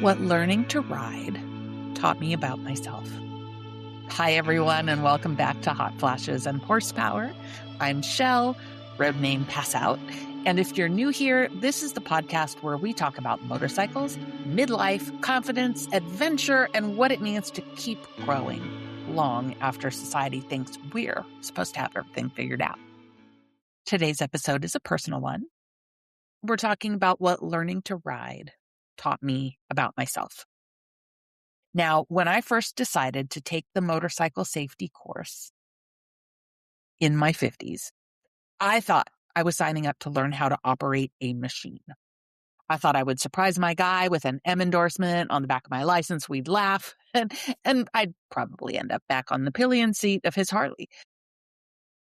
What learning to ride taught me about myself. Hi, everyone, and welcome back to Hot Flashes and Horsepower. I'm Shell, road name Pass Out. And if you're new here, this is the podcast where we talk about motorcycles, midlife, confidence, adventure, and what it means to keep growing long after society thinks we're supposed to have everything figured out. Today's episode is a personal one. We're talking about what learning to ride taught me about myself. Now, when I first decided to take the motorcycle safety course in my 50s, I thought I was signing up to learn how to operate a machine. I thought I would surprise my guy with an M endorsement on the back of my license. We'd laugh, and I'd probably end up back on the pillion seat of his Harley.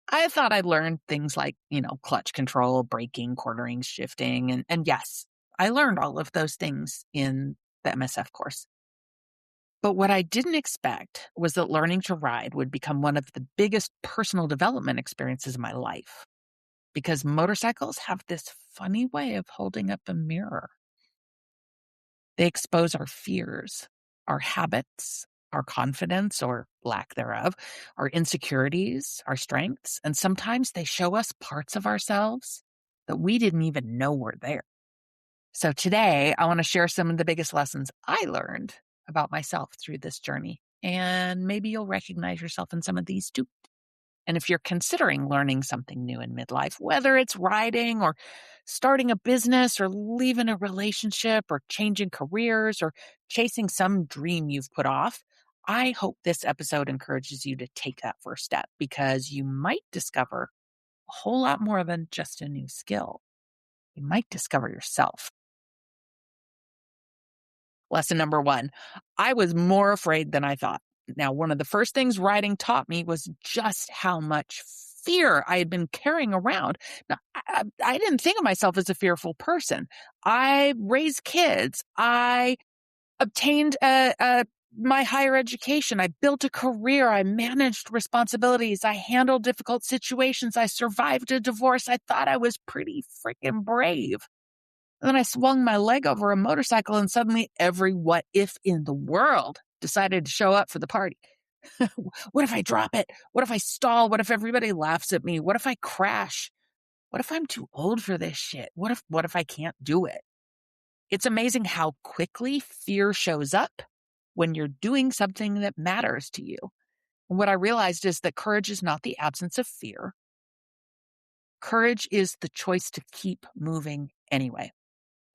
I thought I'd learn things like, clutch control, braking, quartering, shifting. And yes, I learned all of those things in the MSF course. But what I didn't expect was that learning to ride would become one of the biggest personal development experiences of my life. Because motorcycles have this funny way of holding up a mirror. They expose our fears, our habits, our confidence or lack thereof, our insecurities, our strengths, and sometimes they show us parts of ourselves that we didn't even know were there. So today, I want to share some of the biggest lessons I learned about myself through this journey. And maybe you'll recognize yourself in some of these too. And if you're considering learning something new in midlife, whether it's riding or starting a business or leaving a relationship or changing careers or chasing some dream you've put off, I hope this episode encourages you to take that first step because you might discover a whole lot more than just a new skill. You might discover yourself. Lesson number 1, I was more afraid than I thought. Now, one of the first things riding taught me was just how much fear I had been carrying around. Now, I didn't think of myself as a fearful person. I raised kids. I obtained my higher education. I built a career. I managed responsibilities. I handled difficult situations. I survived a divorce. I thought I was pretty freaking brave. And then I swung my leg over a motorcycle and suddenly every what if in the world decided to show up for the party. What if I drop it? What if I stall? What if everybody laughs at me? What if I crash? What if I'm too old for this shit? What if I can't do it? It's amazing how quickly fear shows up when you're doing something that matters to you. And what I realized is that courage is not the absence of fear. Courage is the choice to keep moving anyway.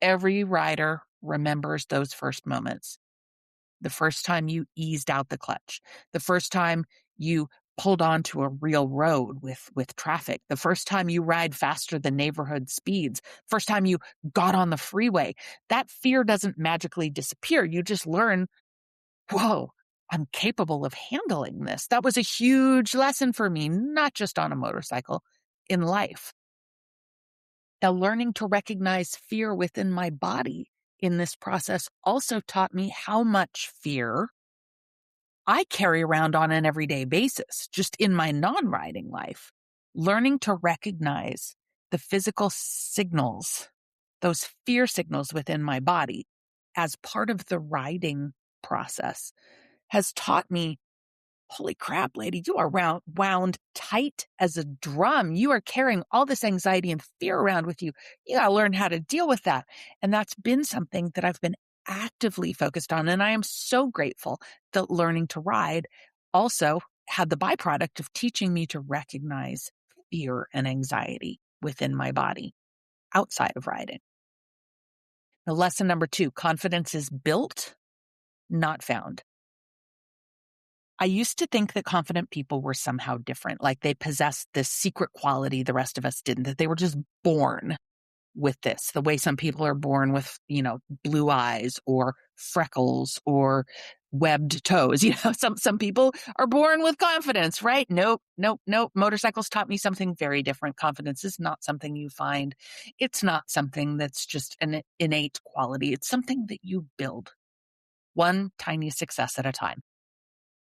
Every rider remembers those first moments. The first time you eased out the clutch, the first time you pulled onto a real road with traffic, the first time you ride faster than neighborhood speeds, first time you got on the freeway. That fear doesn't magically disappear. You just learn, whoa, I'm capable of handling this. That was a huge lesson for me, not just on a motorcycle, in life. Now, learning to recognize fear within my body in this process also taught me how much fear I carry around on an everyday basis, just in my non-riding life. Learning to recognize the physical signals, those fear signals within my body as part of the riding process has taught me, holy crap, lady, you are wound tight as a drum. You are carrying all this anxiety and fear around with you. You got to learn how to deal with that. And that's been something that I've been actively focused on. And I am so grateful that learning to ride also had the byproduct of teaching me to recognize fear and anxiety within my body outside of riding. Now, lesson number 2, confidence is built, not found. I used to think that confident people were somehow different, like they possessed this secret quality the rest of us didn't, that they were just born with this, the way some people are born with, blue eyes or freckles or webbed toes. Some people are born with confidence, right? Nope. Motorcycles taught me something very different. Confidence is not something you find. It's not something that's just an innate quality. It's something that you build one tiny success at a time.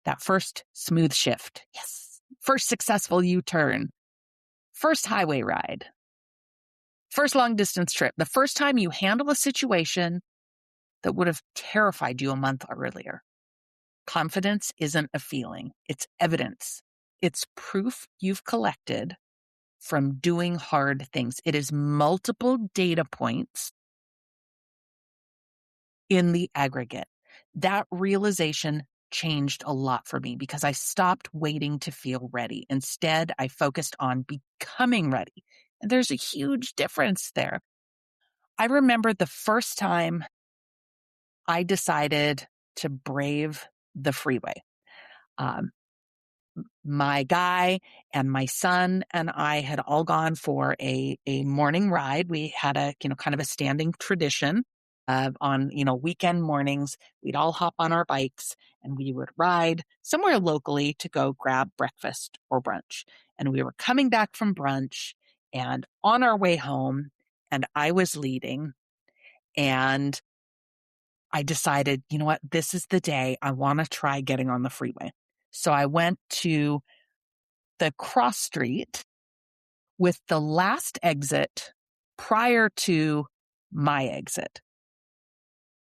That first smooth shift. Yes. First successful U-turn. First highway ride. First long distance trip. The first time you handle a situation that would have terrified you a month earlier. Confidence isn't a feeling, it's evidence. It's proof you've collected from doing hard things. It is multiple data points in the aggregate. That realization changed a lot for me because I stopped waiting to feel ready. Instead, I focused on becoming ready. And there's a huge difference there. I remember the first time I decided to brave the freeway. Um, my guy and my son and I had all gone for a morning ride. We had a, kind of a standing tradition of on, weekend mornings, we'd all hop on our bikes and we would ride somewhere locally to go grab breakfast or brunch. And we were coming back from brunch and on our way home, and I was leading, and I decided, you know what, this is the day I want to try getting on the freeway. So I went to the cross street with the last exit prior to my exit.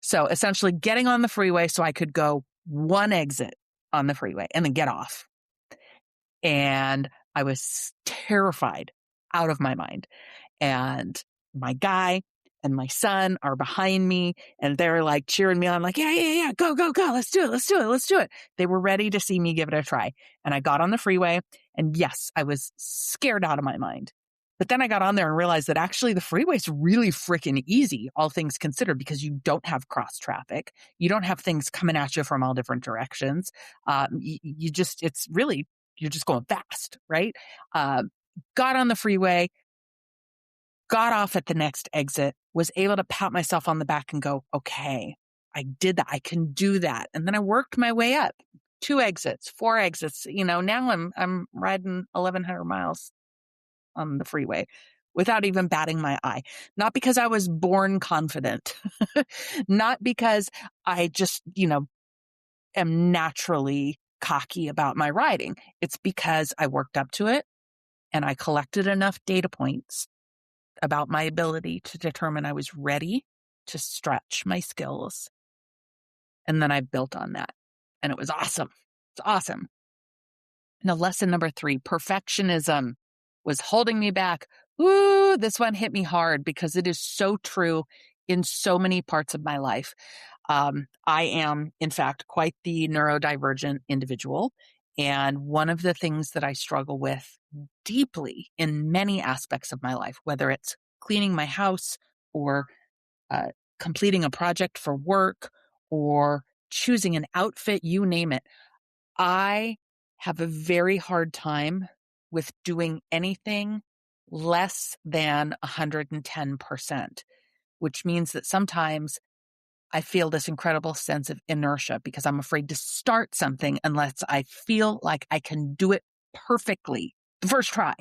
So essentially getting on the freeway so I could go one exit on the freeway and then get off. And I was terrified out of my mind. And my guy and my son are behind me and they're like cheering me on, like, yeah, go, go, go. Let's do it. They were ready to see me give it a try. And I got on the freeway and yes, I was scared out of my mind. But then I got on there and realized that actually the freeway's really freaking easy, all things considered, because you don't have cross traffic. You don't have things coming at you from all different directions. You're just going fast, right? Got on the freeway, got off at the next exit, was able to pat myself on the back and go, okay, I did that. I can do that. And then I worked my way up. 2 exits, 4 exits. Now I'm riding 1,100 miles on the freeway without even batting my eye. Not because I was born confident, not because I just, am naturally cocky about my riding. It's because I worked up to it and I collected enough data points about my ability to determine I was ready to stretch my skills. And then I built on that. And it was awesome. It's awesome. Now, lesson number 3, perfectionism was holding me back. Ooh, this one hit me hard because it is so true in so many parts of my life. I am, in fact, quite the neurodivergent individual. And one of the things that I struggle with deeply in many aspects of my life, whether it's cleaning my house or completing a project for work or choosing an outfit, you name it, I have a very hard time with doing anything less than 110%, which means that sometimes I feel this incredible sense of inertia because I'm afraid to start something unless I feel like I can do it perfectly the first try.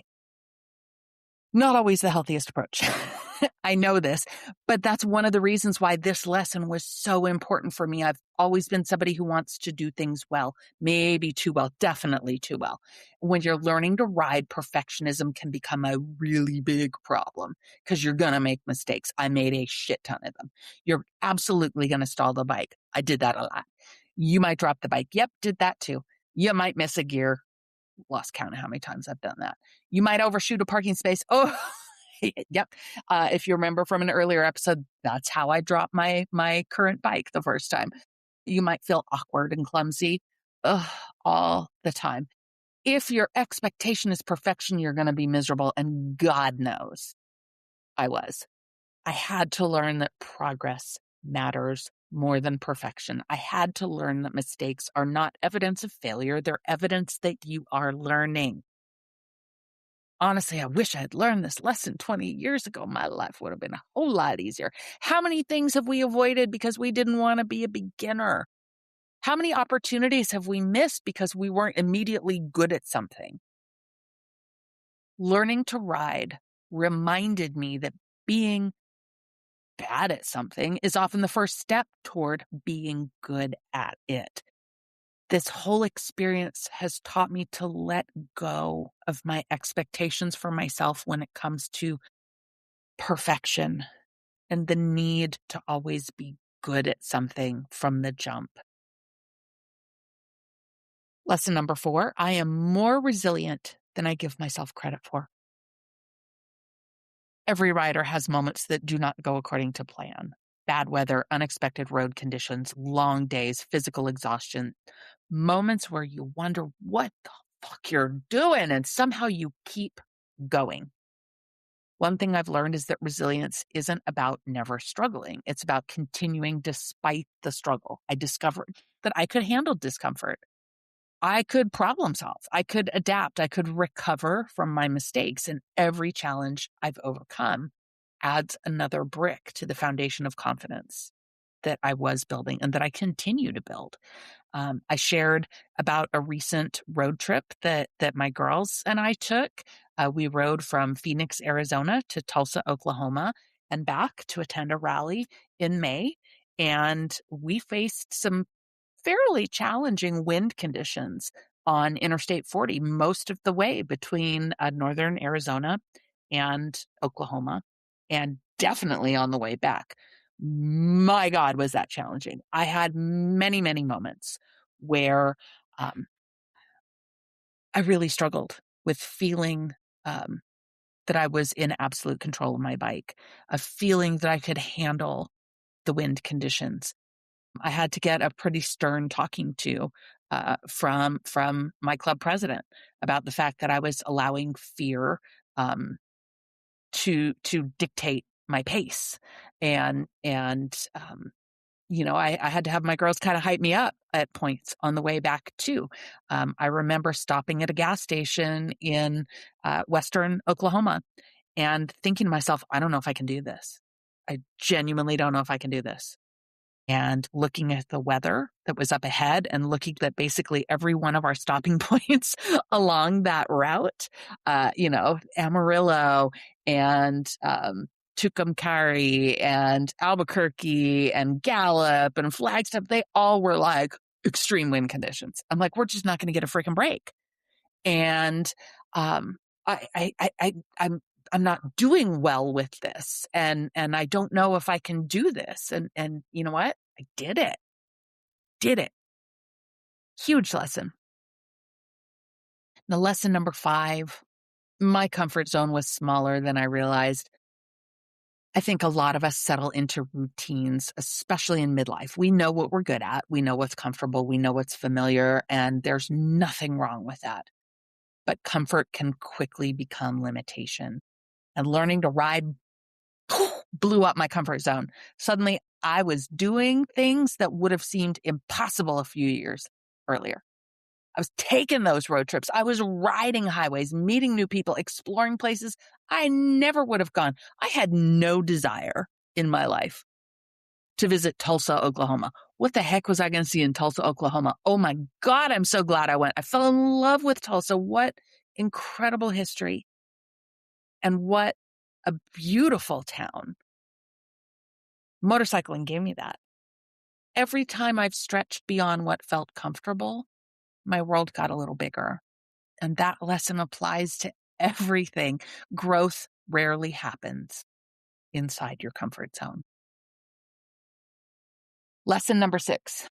Not always the healthiest approach. I know this, but that's one of the reasons why this lesson was so important for me. I've always been somebody who wants to do things well, maybe too well, definitely too well. When you're learning to ride, perfectionism can become a really big problem because you're going to make mistakes. I made a shit ton of them. You're absolutely going to stall the bike. I did that a lot. You might drop the bike. Yep, did that too. You might miss a gear. Lost count of how many times I've done that. You might overshoot a parking space. Oh, yep. If you remember from an earlier episode, that's how I dropped my current bike the first time. You might feel awkward and clumsy all the time. If your expectation is perfection, you're going to be miserable. And God knows I was. I had to learn that progress matters more than perfection. I had to learn that mistakes are not evidence of failure. They're evidence that you are learning. Honestly, I wish I had learned this lesson 20 years ago. My life would have been a whole lot easier. How many things have we avoided because we didn't want to be a beginner? How many opportunities have we missed because we weren't immediately good at something? Learning to ride reminded me that being bad at something is often the first step toward being good at it. This whole experience has taught me to let go of my expectations for myself when it comes to perfection and the need to always be good at something from the jump. Lesson number 4, I am more resilient than I give myself credit for. Every rider has moments that do not go according to plan. Bad weather, unexpected road conditions, long days, physical exhaustion, moments where you wonder what the fuck you're doing, and somehow you keep going. One thing I've learned is that resilience isn't about never struggling. It's about continuing despite the struggle. I discovered that I could handle discomfort. I could problem solve. I could adapt. I could recover from my mistakes. And every challenge I've overcome adds another brick to the foundation of confidence that I was building and that I continue to build. I shared about a recent road trip that my girls and I took. We rode from Phoenix, Arizona to Tulsa, Oklahoma, and back to attend a rally in May. And we faced some fairly challenging wind conditions on Interstate 40 most of the way between northern Arizona and Oklahoma, and definitely on the way back. My God, was that challenging. I had many, many moments where I really struggled with feeling that I was in absolute control of my bike, a feeling that I could handle the wind conditions. I had to get a pretty stern talking to from my club president about the fact that I was allowing fear to dictate my pace, and I had to have my girls kind of hype me up at points on the way back too. I remember stopping at a gas station in western Oklahoma and thinking to myself, I don't know if I can do this. I genuinely don't know if I can do this. And looking at the weather that was up ahead and looking at basically every one of our stopping points along that route, Amarillo and Tucumcari and Albuquerque and Gallup and Flagstaff, they all were like extreme wind conditions. I'm like, we're just not going to get a freaking break. And um, I'm not doing well with this, and I don't know if I can do this. And you know what? I did it. Did it. Huge lesson. Now, lesson number 5, my comfort zone was smaller than I realized. I think a lot of us settle into routines, especially in midlife. We know what we're good at. We know what's comfortable. We know what's familiar, and there's nothing wrong with that. But comfort can quickly become limitation. And learning to ride blew up my comfort zone. Suddenly, I was doing things that would have seemed impossible a few years earlier. I was taking those road trips. I was riding highways, meeting new people, exploring places I never would have gone. I had no desire in my life to visit Tulsa, Oklahoma. What the heck was I going to see in Tulsa, Oklahoma? Oh my God, I'm so glad I went. I fell in love with Tulsa. What incredible history. And what a beautiful town. Motorcycling gave me that. Every time I've stretched beyond what felt comfortable, my world got a little bigger. And that lesson applies to everything. Growth rarely happens inside your comfort zone. Lesson number 6,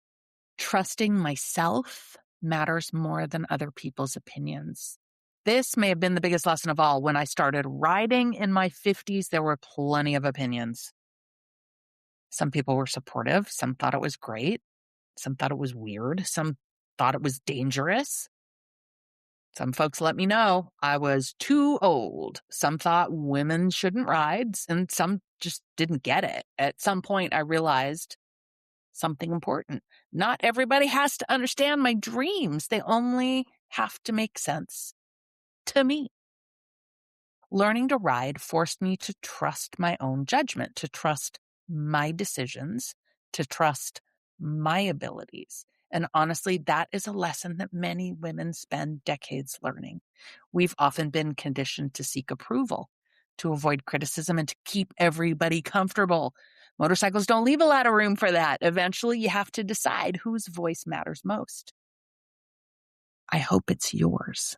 trusting myself matters more than other people's opinions. This may have been the biggest lesson of all. When I started riding in my 50s, there were plenty of opinions. Some people were supportive. Some thought it was great. Some thought it was weird. Some thought it was dangerous. Some folks let me know I was too old. Some thought women shouldn't ride, and some just didn't get it. At some point, I realized something important. Not everybody has to understand my dreams. They only have to make sense to me. Learning to ride forced me to trust my own judgment, to trust my decisions, to trust my abilities. And honestly, that is a lesson that many women spend decades learning. We've often been conditioned to seek approval, to avoid criticism, and to keep everybody comfortable. Motorcycles don't leave a lot of room for that. Eventually, you have to decide whose voice matters most. I hope it's yours.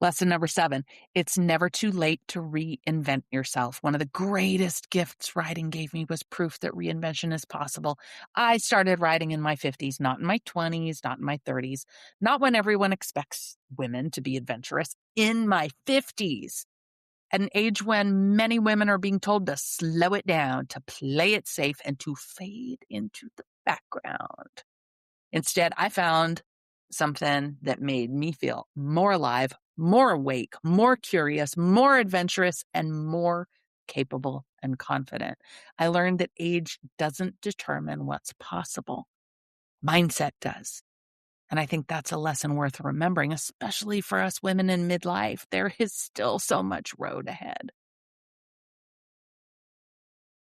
Lesson number 7, it's never too late to reinvent yourself. One of the greatest gifts writing gave me was proof that reinvention is possible. I started writing in my 50s, not in my 20s, not in my 30s, not when everyone expects women to be adventurous, in my 50s, at an age when many women are being told to slow it down, to play it safe, and to fade into the background. Instead, I found something that made me feel more alive, more awake, more curious, more adventurous, and more capable and confident. I learned that age doesn't determine what's possible. Mindset does. And I think that's a lesson worth remembering, especially for us women in midlife. There is still so much road ahead.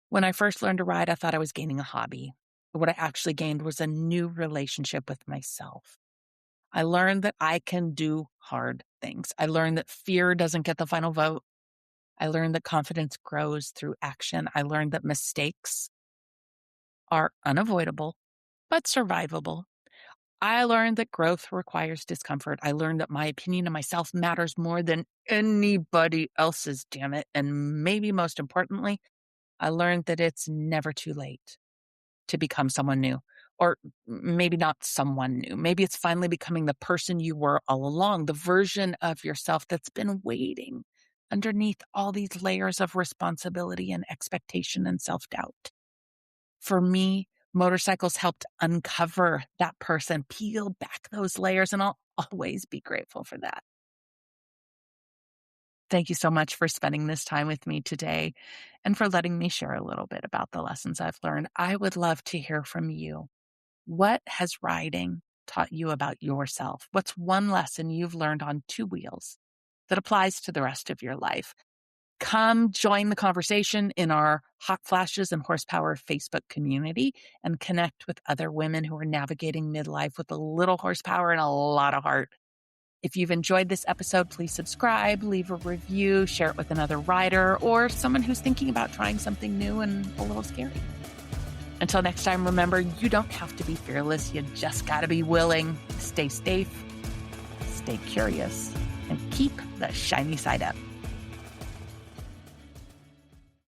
When I first learned to ride, I thought I was gaining a hobby. What I actually gained was a new relationship with myself. I learned that I can do hard things. I learned that fear doesn't get the final vote. I learned that confidence grows through action. I learned that mistakes are unavoidable, but survivable. I learned that growth requires discomfort. I learned that my opinion of myself matters more than anybody else's, damn it. And maybe most importantly, I learned that it's never too late to become someone new. Or maybe not someone new. Maybe it's finally becoming the person you were all along, the version of yourself that's been waiting underneath all these layers of responsibility and expectation and self-doubt. For me, motorcycles helped uncover that person, peel back those layers, and I'll always be grateful for that. Thank you so much for spending this time with me today and for letting me share a little bit about the lessons I've learned. I would love to hear from you. What has riding taught you about yourself? What's one lesson you've learned on two wheels that applies to the rest of your life? Come join the conversation in our Hot Flashes and Horsepower Facebook community and connect with other women who are navigating midlife with a little horsepower and a lot of heart. If you've enjoyed this episode, please subscribe, leave a review, share it with another rider or someone who's thinking about trying something new and a little scary. Until next time, remember, you don't have to be fearless. You just got to be willing. Stay safe, stay curious, and keep the shiny side up.